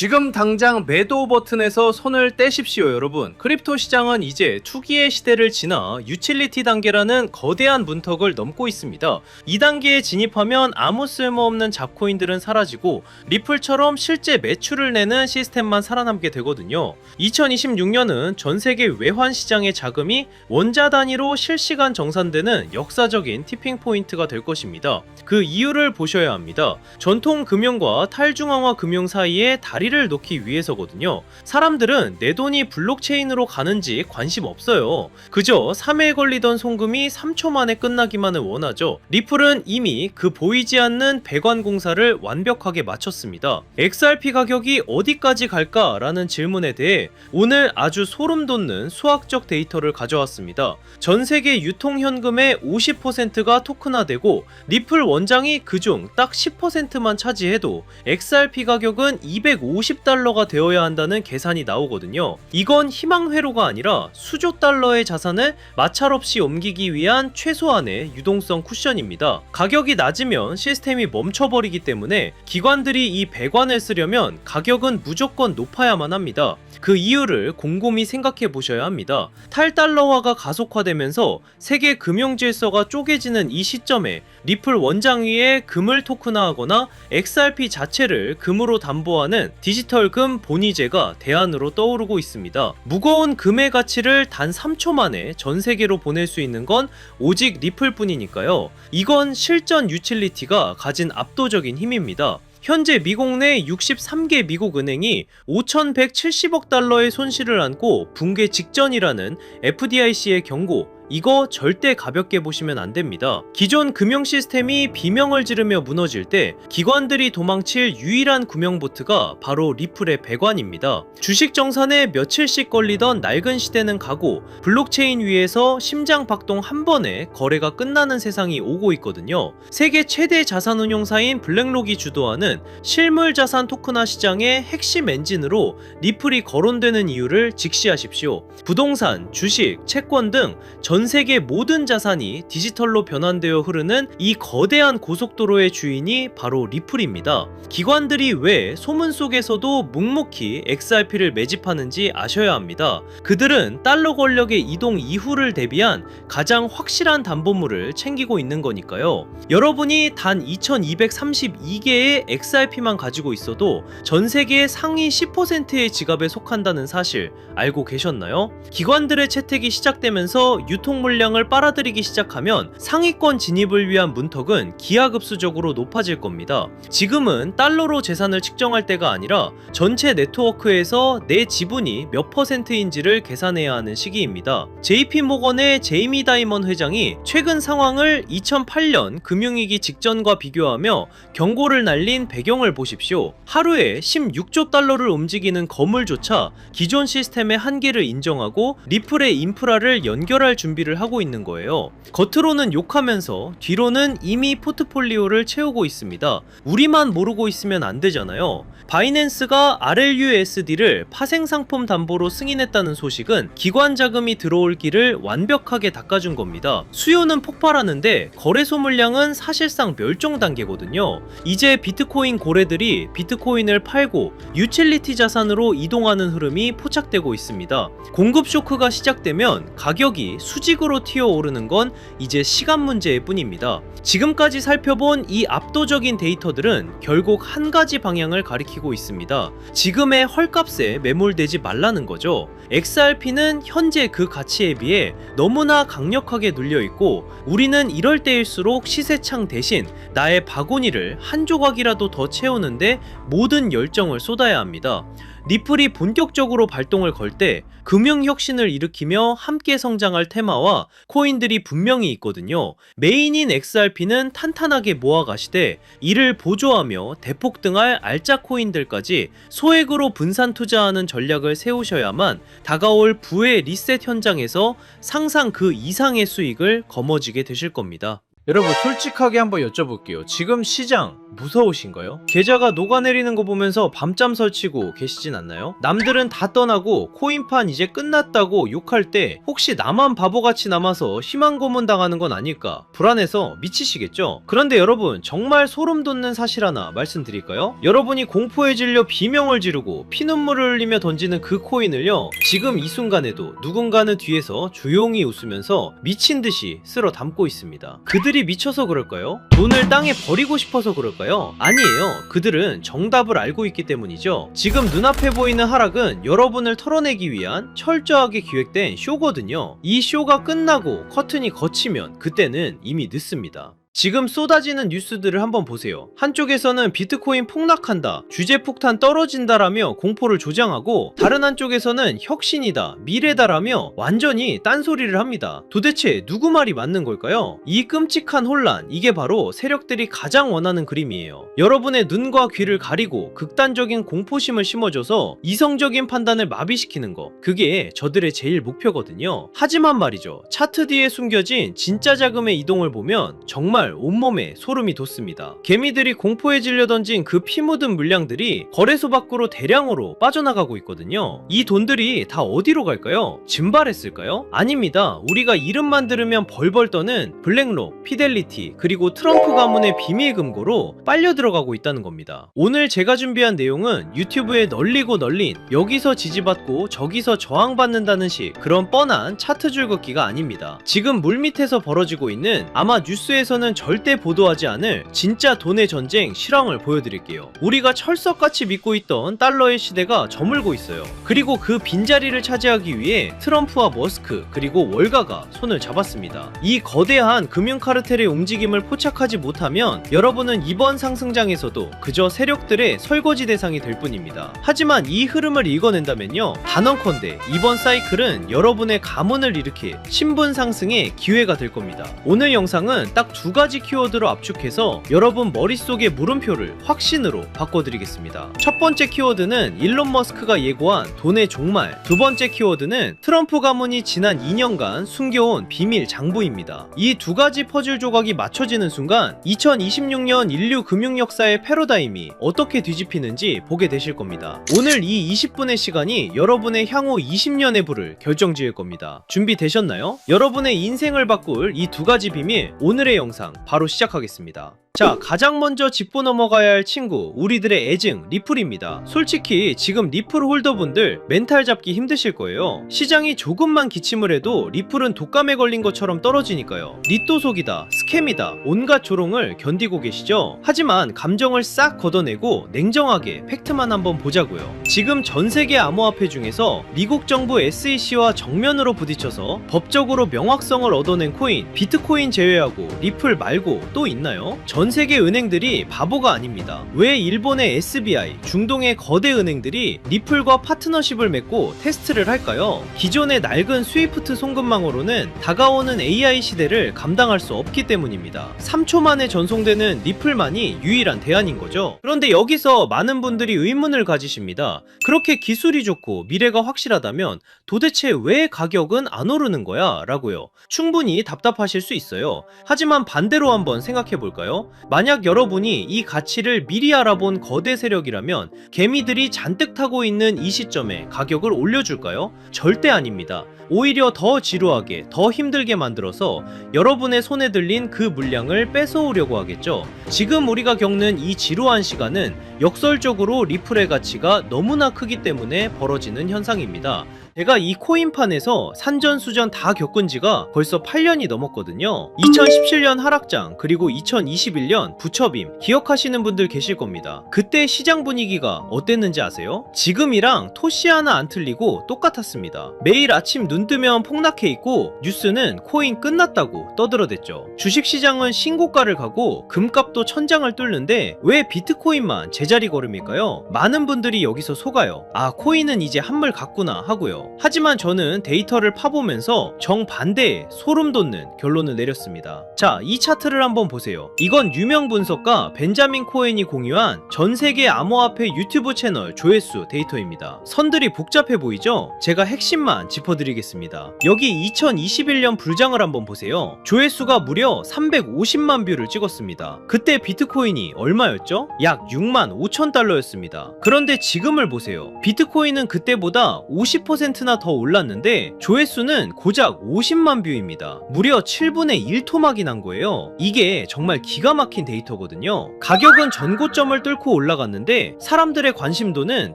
지금 당장 매도 버튼에서 손을 떼십시오 여러분. 크립토 시장은 이제 투기의 시대를 지나 유틸리티 단계라는 거대한 문턱을 넘고 있습니다. 이 단계에 진입하면 아무 쓸모없는 잡코인들은 사라지고 리플처럼 실제 매출을 내는 시스템만 살아남게 되거든요. 2026년은 전세계 외환 시장의 자금이 원자 단위로 실시간 정산되는 역사적인 티핑 포인트가 될 것입니다. 그 이유를 보셔야 합니다. 전통 금융과 탈중앙화 금융 사이에 다리를 놓기 위해서거든요. 사람들은 내 돈이 블록체인으로 가는지 관심 없어요. 그저 3일 걸리던 송금이 3초 만에 끝나기만을 원하죠. 리플은 이미 그 보이지 않는 배관 공사를 완벽하게 마쳤습니다. XRP 가격이 어디까지 갈까라는 질문에 대해 오늘 아주 소름 돋는 수학적 데이터를 가져왔습니다. 전 세계 유통 현금의 50%가 토큰화되고 리플 원장이 그중 딱 10%만 차지해도 XRP 가격은 250달러가 되어야 한다는 계산이 나오거든요. 이건 희망 회로가 아니라 수조 달러의 자산을 마찰없이 옮기기 위한 최소한의 유동성 쿠션입니다. 가격이 낮으면 시스템이 멈춰버리기 때문에 기관들이 이 배관을 쓰려면 가격은 무조건 높아야만 합니다. 그 이유를 곰곰이 생각해 보셔야 합니다. 탈달러화가 가속화되면서 세계 금융 질서가 쪼개지는 이 시점에 리플 원장 위에 금을 토큰화하거나 XRP 자체를 금으로 담보하는 디지털금 본위제가 대안으로 떠오르고 있습니다. 무거운 금의 가치를 단 3초 만에 전 세계로 보낼 수 있는 건 오직 리플 뿐이니까요. 이건 실전 유틸리티가 가진 압도적인 힘입니다. 현재 미국 내 63개 미국 은행이 5,170억 달러의 손실을 안고 붕괴 직전이라는 FDIC의 경고, 이거 절대 가볍게 보시면 안 됩니다. 기존 금융 시스템이 비명을 지르며 무너질 때 기관들이 도망칠 유일한 구명보트가 바로 리플의 배관입니다. 주식 정산에 며칠씩 걸리던 낡은 시대는 가고 블록체인 위에서 심장 박동 한 번에 거래가 끝나는 세상이 오고 있거든요. 세계 최대 자산운용사인 블랙록이 주도하는 실물 자산 토큰화 시장의 핵심 엔진으로 리플이 거론되는 이유를 직시하십시오. 부동산, 주식, 채권 등 전 세계 모든 자산이 디지털로 변환되어 흐르는 이 거대한 고속도로의 주인이 바로 리플입니다. 기관들이 왜 소문 속에서도 묵묵히 XRP를 매집하는지 아셔야 합니다. 그들은 달러 권력의 이동 이후를 대비한 가장 확실한 담보물을 챙기고 있는 거니까요. 여러분이 단 2232개의 XRP만 가지고 있어도 전 세계의 상위 10%의 지갑에 속한다는 사실 알고 계셨나요? 기관들의 채택이 시작되면서 유통 물량을 빨아들이기 시작하면 상위권 진입을 위한 문턱은 기하급수적으로 높아질 겁니다. 지금은 달러로 재산을 측정할 때가 아니라 전체 네트워크에서 내 지분이 몇 %인지를 계산해야 하는 시기입니다. JP모건의 제이미 다이먼 회장이 최근 상황을 2008년 금융위기 직전과 비교하며 경고를 날린 배경을 보십시오. 하루에 16조 달러를 움직이는 거물조차 기존 시스템의 한계를 인정하고 리플의 인프라를 연결할 준비를 하고 있는 거예요. 겉으로는 욕하면서 뒤로는 이미 포트폴리오를 채우고 있습니다. 우리만 모르고 있으면 안 되잖아요. 바이낸스가 RLUSD를 파생상품 담보로 승인했다는 소식은 기관 자금이 들어올 길을 완벽하게 닦아준 겁니다. 수요는 폭발하는데 거래소 물량은 사실상 멸종 단계거든요. 이제 비트코인 고래들이 비트코인을 팔고 유틸리티 자산으로 이동하는 흐름이 포착되고 있습니다. 공급 쇼크가 시작되면 가격이 수직으로 튀어오르는 건 이제 시간 문제일 뿐입니다. 지금까지 살펴본 이 압도적인 데이터들은 결국 한 가지 방향을 가리키고 있습니다. 지금의 헐값에 매몰되지 말라는 거죠. XRP는 현재 그 가치에 비해 너무나 강력하게 눌려있고 우리는 이럴 때일수록 시세창 대신 나의 바구니를 한 조각이라도 더 채우는데 모든 열정을 쏟아야 합니다. 리플이 본격적으로 발동을 걸 때 금융혁신을 일으키며 함께 성장할 테마와 코인들이 분명히 있거든요. 메인인 XRP는 탄탄하게 모아가시되 이를 보조하며 대폭등할 알짜 코인들까지 소액으로 분산 투자하는 전략을 세우셔야만 다가올 부의 리셋 현장에서 상상 그 이상의 수익을 거머쥐게 되실 겁니다. 여러분 솔직하게 한번 여쭤볼게요. 지금 시장 무서우신가요? 계좌가 녹아내리는 거 보면서 밤잠 설치고 계시진 않나요? 남들은 다 떠나고 코인판 이제 끝났다고 욕할 때 혹시 나만 바보같이 남아서 희망 고문 당하는 건 아닐까 불안해서 미치시겠죠? 그런데 여러분 정말 소름 돋는 사실 하나 말씀드릴까요? 여러분이 공포에 질려 비명을 지르고 피눈물을 흘리며 던지는 그 코인을요, 지금 이 순간에도 누군가는 뒤에서 조용히 웃으면서 미친 듯이 쓸어 담고 있습니다. 그들이 미쳐서 그럴까요? 돈을 땅에 버리고 싶어서 그럴까요? 아니에요. 그들은 정답을 알고 있기 때문이죠. 지금 눈앞에 보이는 하락은 여러분을 털어내기 위한 철저하게 기획된 쇼거든요. 이 쇼가 끝나고 커튼이 걷히면 그때는 이미 늦습니다. 지금 쏟아지는 뉴스들을 한번 보세요. 한쪽에서는 비트코인 폭락한다, 주제 폭탄 떨어진다라며 공포를 조장하고, 다른 한쪽에서는 혁신이다, 미래다라며 완전히 딴소리를 합니다. 도대체 누구 말이 맞는 걸까요? 이 끔찍한 혼란, 이게 바로 세력들이 가장 원하는 그림이에요. 여러분의 눈과 귀를 가리고 극단적인 공포심을 심어줘서 이성적인 판단을 마비시키는 거, 그게 저들의 제일 목표거든요. 하지만 말이죠, 차트 뒤에 숨겨진 진짜 자금의 이동을 보면 정말 온몸에 소름이 돋습니다. 개미들이 공포에 질려 던진 그 피 묻은 물량들이 거래소 밖으로 대량으로 빠져나가고 있거든요. 이 돈들이 다 어디로 갈까요? 증발했을까요? 아닙니다. 우리가 이름만 들으면 벌벌 떠는 블랙록, 피델리티, 그리고 트럼프 가문의 비밀 금고로 빨려 들어가고 있다는 겁니다. 오늘 제가 준비한 내용은 유튜브에 널리고 널린 여기서 지지받고 저기서 저항받는다는 식 그런 뻔한 차트 줄긋기가 아닙니다. 지금 물밑에서 벌어지고 있는, 아마 뉴스에서는 절대 보도하지 않을 진짜 돈의 전쟁 실황을 보여드릴게요. 우리가 철석같이 믿고 있던 달러의 시대가 저물고 있어요. 그리고 그 빈자리를 차지하기 위해 트럼프와 머스크 그리고 월가가 손을 잡았습니다. 이 거대한 금융 카르텔의 움직임을 포착하지 못하면 여러분은 이번 상승장에서도 그저 세력들의 설거지 대상이 될 뿐입니다. 하지만 이 흐름을 읽어낸다면요, 단언컨대 이번 사이클은 여러분의 가문을 일으킬 신분 상승의 기회가 될 겁니다. 오늘 영상은 딱 두 가지 키워드로 압축해서 여러분 머릿속의 물음표를 확신으로 바꿔드리겠습니다. 첫 번째 키워드는 일론 머스크가 예고한 돈의 종말, 두 번째 키워드는 트럼프 가문이 지난 2년간 숨겨온 비밀 장부입니다. 이 두 가지 퍼즐 조각이 맞춰지는 순간 2026년 인류 금융 역사의 패러다임이 어떻게 뒤집히는지 보게 되실 겁니다. 오늘 이 20분의 시간이 여러분의 향후 20년의 부를 결정지을 겁니다. 준비되셨나요? 여러분의 인생을 바꿀 이 두 가지 비밀, 오늘의 영상 바로 시작하겠습니다. 자, 가장 먼저 짚고 넘어가야 할 친구, 우리들의 애증 리플입니다. 솔직히 지금 리플 홀더분들 멘탈 잡기 힘드실 거예요. 시장이 조금만 기침을 해도 리플은 독감에 걸린 것처럼 떨어지니까요. 리또 속이다, 스캠이다, 온갖 조롱을 견디고 계시죠? 하지만 감정을 싹 걷어내고 냉정하게 팩트만 한번 보자고요. 지금 전세계 암호화폐 중에서 미국 정부 SEC와 정면으로 부딪혀서 법적으로 명확성을 얻어낸 코인, 비트코인 제외하고 리플 말고 또 있나요? 전 세계 은행들이 바보가 아닙니다. 왜 일본의 SBI, 중동의 거대 은행들이 리플과 파트너십을 맺고 테스트를 할까요? 기존의 낡은 스위프트 송금망으로는 다가오는 AI 시대를 감당할 수 없기 때문입니다. 3초 만에 전송되는 리플만이 유일한 대안인 거죠. 그런데 여기서 많은 분들이 의문을 가지십니다. 그렇게 기술이 좋고 미래가 확실하다면 도대체 왜 가격은 안 오르는 거야? 라고요. 충분히 답답하실 수 있어요. 하지만 반대로 한번 생각해 볼까요? 만약 여러분이 이 가치를 미리 알아본 거대 세력이라면 개미들이 잔뜩 타고 있는 이 시점에 가격을 올려줄까요? 절대 아닙니다. 오히려 더 지루하게, 더 힘들게 만들어서 여러분의 손에 들린 그 물량을 뺏어오려고 하겠죠. 지금 우리가 겪는 이 지루한 시간은 역설적으로 리플의 가치가 너무나 크기 때문에 벌어지는 현상입니다. 제가 이 코인판에서 산전수전 다 겪은 지가 벌써 8년이 넘었거든요. 2017년 하락장, 그리고 2021년 부처빔 기억하시는 분들 계실 겁니다. 그때 시장 분위기가 어땠는지 아세요? 지금이랑 토시 하나 안 틀리고 똑같았습니다. 매일 아침 눈 뜨면 폭락해 있고 뉴스는 코인 끝났다고 떠들어댔죠. 주식시장은 신고가를 가고 금값도 천장을 뚫는데 왜 비트코인만 제자리 걸음일까요? 많은 분들이 여기서 속아요. 아, 코인은 이제 한물 갔구나 하고요. 하지만 저는 데이터를 파보면서 정반대의 소름 돋는 결론을 내렸습니다. 자, 이 차트를 한번 보세요. 이건 유명 분석가 벤자민 코엔이 공유한 전 세계 암호화폐 유튜브 채널 조회수 데이터입니다. 선들이 복잡해 보이죠? 제가 핵심만 짚어드리겠습니다. 여기 2021년 불장을 한번 보세요. 조회수가 무려 350만 뷰를 찍었습니다. 그때 비트코인이 얼마였죠? 약 6만 5천 달러였습니다. 그런데 지금을 보세요. 비트코인은 그때보다 50%나 더 올랐는데 조회수는 고작 50만 뷰입니다. 무려 7분의 1 토막이 난 거예요. 이게 정말 기가 막힌 데이터거든요. 가격은 전고점을 뚫고 올라갔는데 사람들의 관심도는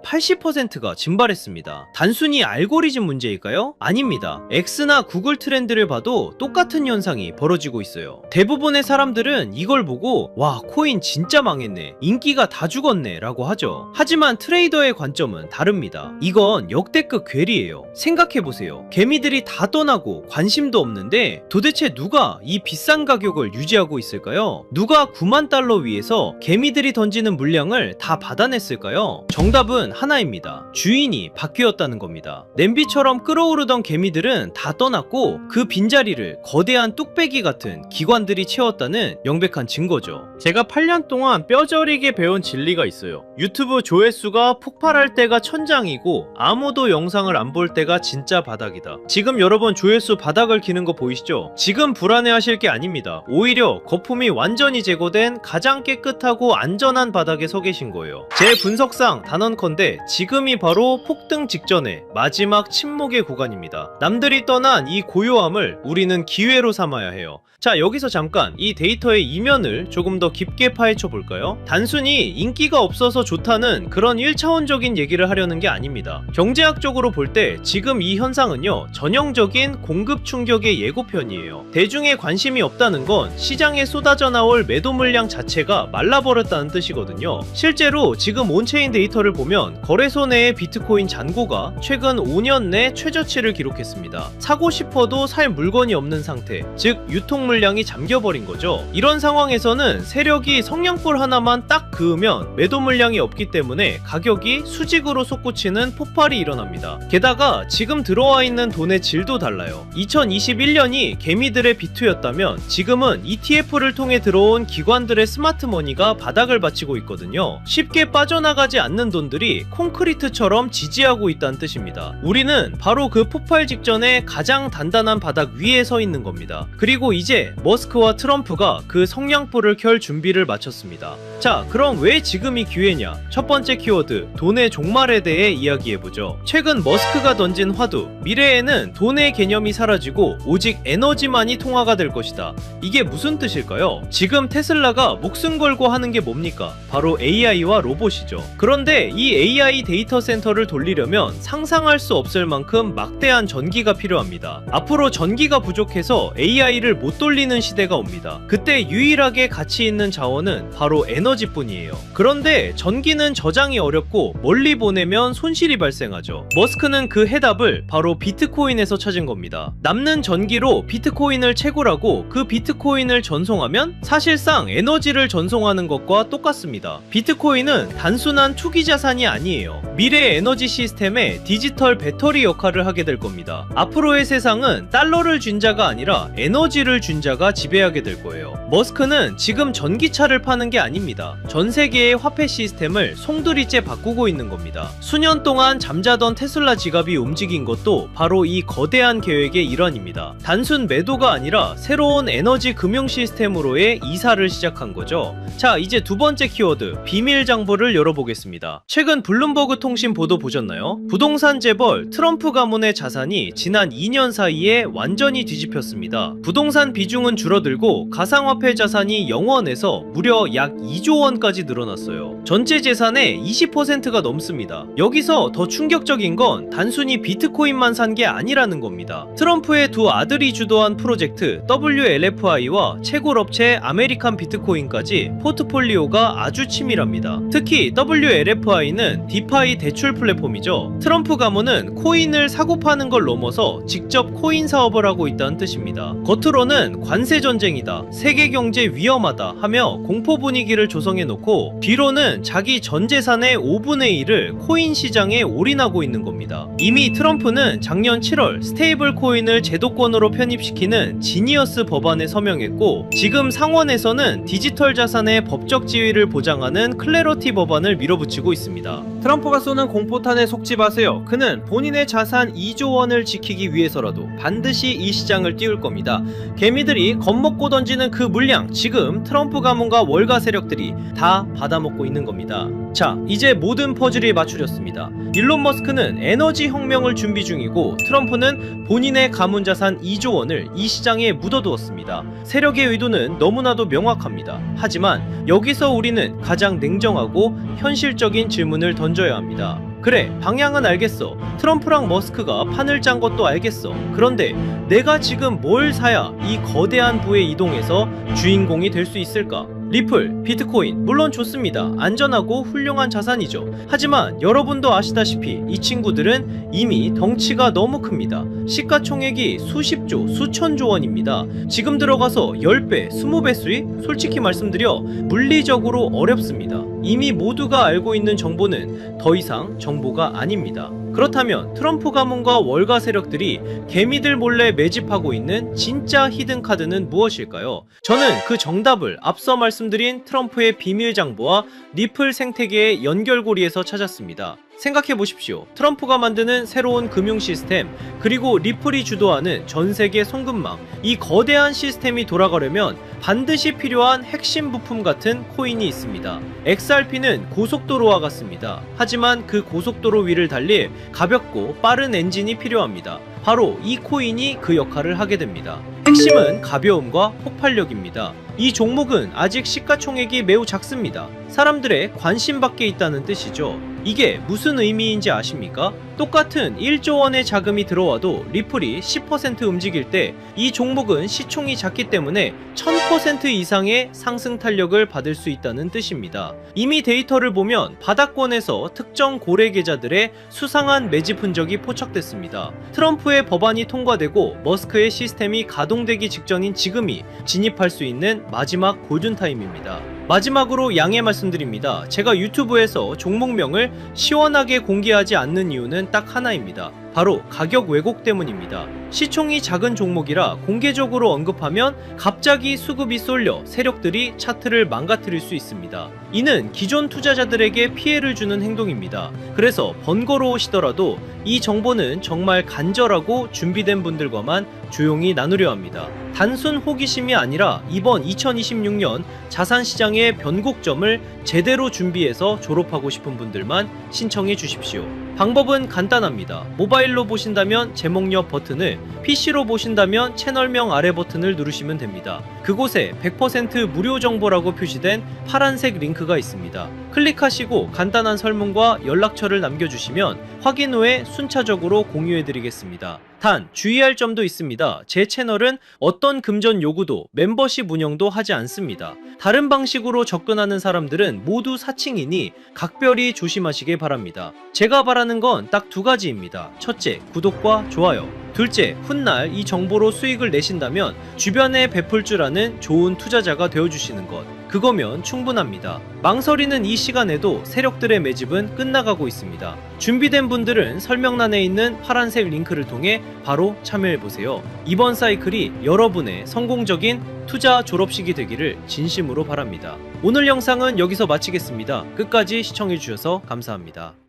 80%가 증발했습니다. 단순히 알고리즘 문제일까요? 아닙니다. X나 구글 트렌드를 봐도 똑같은 현상이 벌어지고 있어요. 대부분의 사람들은 이걸 보고 와, 코인 진짜 망했네, 인기가 다 죽었네 라고 하죠. 하지만 트레이더의 관점은 다릅니다. 이건 역대급 괴리예요. 생각해보세요. 개미들이 다 떠나고 관심도 없는데 도대체 누가 이 비싼 가격을 유지하고 있을까요? 누가 9만 달러 위에서 개미들이 던지는 물량을 다 받아냈을까요? 정답은 하나입니다. 주인이 바뀌었다는 겁니다. 냄비처럼 끓어오르던 개미들은 다 떠났고 그 빈자리를 거대한 뚝배기 같은 기관들이 채웠다는 명백한 증거죠. 제가 8년 동안 뼈저리게 배운 진리가 있어요. 유튜브 조회수가 폭발할 때가 천장이고 아무도 영상을 안 볼 때가 진짜 바닥이다. 지금 여러분 조회수 바닥을 기는 거 보이시죠? 지금 불안해하실 게 아닙니다. 오히려 거품이 완전히 제거된 가장 깨끗하고 안전한 바닥에 서 계신 거예요. 제 분석상 단언컨대 지금이 바로 폭등 직전의 마지막 침묵의 구간입니다. 남들이 떠난 이 고요함을 우리는 기회로 삼아야 해요. 자, 여기서 잠깐 이 데이터의 이면을 조금 더 깊게 파헤쳐 볼까요? 단순히 인기가 없어서 좋다는 그런 1차원적인 얘기를 하려는 게 아닙니다. 경제학적으로 볼 때 지금 이 현상은요, 전형적인 공급 충격의 예고편이에요. 대중의 관심이 없다는 건 시장에 쏟아져 나올 매도 물량 자체가 말라버렸다는 뜻이거든요. 실제로 지금 온체인 데이터를 보면 거래소 내의 비트코인 잔고가 최근 5년 내 최저치를 기록했습니다. 사고 싶어도 살 물건이 없는 상태, 즉 유통 물량이 잠겨버린 거죠. 이런 상황에서는 세력이 성냥불 하나만 딱 그으면 매도 물량이 없기 때문에 가격이 수직으로 솟구치는 폭발이 일어납니다. 게다가 지금 들어와 있는 돈의 질도 달라요. 2021년이 개미들의 비투였다면 지금은 ETF를 통해 들어온 기관들의 스마트머니가 바닥을 받치고 있거든요. 쉽게 빠져나가지 않는 돈들이 콘크리트처럼 지지하고 있다는 뜻입니다. 우리는 바로 그 폭발 직전에 가장 단단한 바닥 위에 서 있는 겁니다. 그리고 이제 머스크와 트럼프가 그 성냥불을 켤 준비를 마쳤습니다. 자, 그럼 왜 지금이 기회냐? 첫 번째 키워드, 돈의 종말에 대해 이야기해보죠. 최근 머스크가 던진 화두, 미래에는 돈의 개념이 사라지고 오직 에너지만이 통화가 될 것이다. 이게 무슨 뜻일까요? 지금 테슬라가 목숨 걸고 하는 게 뭡니까? 바로 AI와 로봇이죠. 그런데 이 AI 데이터 센터를 돌리려면 상상할 수 없을 만큼 막대한 전기가 필요합니다. 앞으로 전기가 부족해서 AI를 못 돌리는 시대가 옵니다. 그때 유일하게 가치 있는 자원은 바로 에너지뿐이에요. 그런데 전기는 저장이 어렵고 멀리 보내면 손실이 발생하죠. 머스크는 그 해답을 바로 비트코인에서 찾은 겁니다. 남는 전기로 비트코인을 채굴하고 그 비트코인을 전송하면 사실상 에너지를 전송하는 것과 똑같습니다. 비트코인은 단순한 투기 자산이 아니에요. 미래 에너지 시스템의 디지털 배터리 역할을 하게 될 겁니다. 앞으로의 세상은 달러를 준 자가 아니라 에너지를 준 자가 지배하게 될 거예요. 머스크는 지금 전기차를 파는 게 아닙니다. 전 세계의 화폐 시스템을 송두리째 바꾸고 있는 겁니다. 수년 동안 잠자던 테슬라 지갑이 움직인 것도 바로 이 거대한 계획의 일환입니다. 단순 매도가 아니라 새로운 에너지 금융 시스템으로의 이사를 시작한 거죠. 자, 이제 두 번째 키워드, 비밀 장부를 열어보겠습니다. 최근 블룸버그 통신 보도 보셨나요? 부동산 재벌 트럼프 가문의 자산이 지난 2년 사이에 완전히 뒤집혔습니다. 부동산 비중은 줄어들고 가상화폐 자산이 0원에서 무려 약 2조 원까지 늘어났어요. 전체 재산의 20%가 넘습니다. 여기서 더 충격적인 건 단순히 비트코인만 산 게 아니라는 겁니다. 트럼프의 두 아들이 주도한 프로젝트 WLFI와 채굴업체 아메리칸 비트코인까지 포트폴리오가 아주 치밀합니다. 특히 WLFI는 디파이 대출 플랫폼이죠. 트럼프 가문은 코인을 사고 파는 걸 넘어서 직접 코인 사업을 하고 있다는 뜻입니다. 겉으로는 관세 전쟁이다, 세계 경제 위험하다 하며 공포 분위기를 조성해 놓고 뒤로는 자기 전 재산의 5분의 1을 코인 시장에 올인하고 있는 겁니다. 이미 트럼프는 작년 7월 스테이블 코인을 제도권으로 편입시키는 지니어스 법안에 서명했고, 지금 상원에서는 디지털 자산의 법적 지위를 보장하는 클래러티 법안을 밀어붙이고 있습니다. 트럼프가 쏘는 공포탄에 속지 마세요. 그는 본인의 자산 2조 원을 지키기 위해서라도 반드시 이 시장을 띄울 겁니다. 개미들이 겁먹고 던지는 그 물량, 지금 트럼프 가문과 월가 세력들이 다 받아먹고 있는 겁니다. 자, 이제 모든 퍼즐이 맞춰졌습니다. 일론 머스크는 에너지 혁명을 준비 중이고, 트럼프는 본인의 가문 자산 2조 원을 이 시장에 묻어두었습니다. 세력의 의도는 너무나도 명확합니다. 하지만 여기서 우리는 가장 냉정하고 현실적인 질문을 던져야 합니다. 그래, 방향은 알겠어. 트럼프랑 머스크가 판을 짠 것도 알겠어. 그런데 내가 지금 뭘 사야 이 거대한 부에 이동해서 주인공이 될 수 있을까? 리플, 비트코인, 물론 좋습니다. 안전하고 훌륭한 자산이죠. 하지만 여러분도 아시다시피 이 친구들은 이미 덩치가 너무 큽니다. 시가총액이 수십조, 수천조 원입니다. 지금 들어가서 10배, 20배 수익? 솔직히 말씀드려 물리적으로 어렵습니다. 이미 모두가 알고 있는 정보는 더 이상 정보가 아닙니다. 그렇다면 트럼프 가문과 월가 세력들이 개미들 몰래 매집하고 있는 진짜 히든 카드는 무엇일까요? 저는 그 정답을 앞서 말씀드린 트럼프의 비밀 장부와 리플 생태계의 연결고리에서 찾았습니다. 생각해 보십시오. 트럼프가 만드는 새로운 금융 시스템, 그리고 리플이 주도하는 전 세계 송금망, 이 거대한 시스템이 돌아가려면 반드시 필요한 핵심 부품 같은 코인이 있습니다. XRP는 고속도로와 같습니다. 하지만 그 고속도로 위를 달릴 가볍고 빠른 엔진이 필요합니다. 바로 이 코인이 그 역할을 하게 됩니다. 핵심은 가벼움과 폭발력입니다. 이 종목은 아직 시가총액이 매우 작습니다. 사람들의 관심 밖에 있다는 뜻이죠. 이게 무슨 의미인지 아십니까? 똑같은 1조 원의 자금이 들어와도 리플이 10% 움직일 때 이 종목은 시총이 작기 때문에 1000% 이상의 상승 탄력을 받을 수 있다는 뜻입니다. 이미 데이터를 보면 바닥권에서 특정 고래 계좌들의 수상한 매집 흔적이 포착됐습니다. 트럼프의 법안이 통과되고 머스크의 시스템이 가동되기 직전인 지금이 진입할 수 있는 마지막 골든타임입니다. 마지막으로 양해 말씀드립니다. 제가 유튜브에서 종목명을 시원하게 공개하지 않는 이유는 딱 하나입니다. 바로 가격 왜곡 때문입니다. 시총이 작은 종목이라 공개적으로 언급하면 갑자기 수급이 쏠려 세력들이 차트를 망가뜨릴 수 있습니다. 이는 기존 투자자들에게 피해를 주는 행동입니다. 그래서 번거로우시더라도 이 정보는 정말 간절하고 준비된 분들과만 조용히 나누려 합니다. 단순 호기심이 아니라 이번 2026년 자산시장의 변곡점을 제대로 준비해서 졸업하고 싶은 분들만 신청해 주십시오. 방법은 간단합니다. 모바일로 보신다면 제목 옆 버튼을, PC로 보신다면 채널명 아래 버튼을 누르시면 됩니다. 그곳에 100% 무료 정보라고 표시된 파란색 링크가 있습니다. 클릭하시고 간단한 설문과 연락처를 남겨주시면 확인 후에 순차적으로 공유해드리겠습니다. 단 주의할 점도 있습니다. 제 채널은 어떤 금전 요구도 멤버십 운영도 하지 않습니다. 다른 방식으로 접근하는 사람들은 모두 사칭이니 각별히 조심하시길 바랍니다. 제가 바라는 건 딱 두 가지입니다. 첫째, 구독과 좋아요. 둘째, 훗날 이 정보로 수익을 내신다면 주변에 베풀 줄 아는 좋은 투자자가 되어주시는 것. 그거면 충분합니다. 망설이는 이 시간에도 세력들의 매집은 끝나가고 있습니다. 준비된 분들은 설명란에 있는 파란색 링크를 통해 바로 참여해보세요. 이번 사이클이 여러분의 성공적인 투자 졸업식이 되기를 진심으로 바랍니다. 오늘 영상은 여기서 마치겠습니다. 끝까지 시청해주셔서 감사합니다.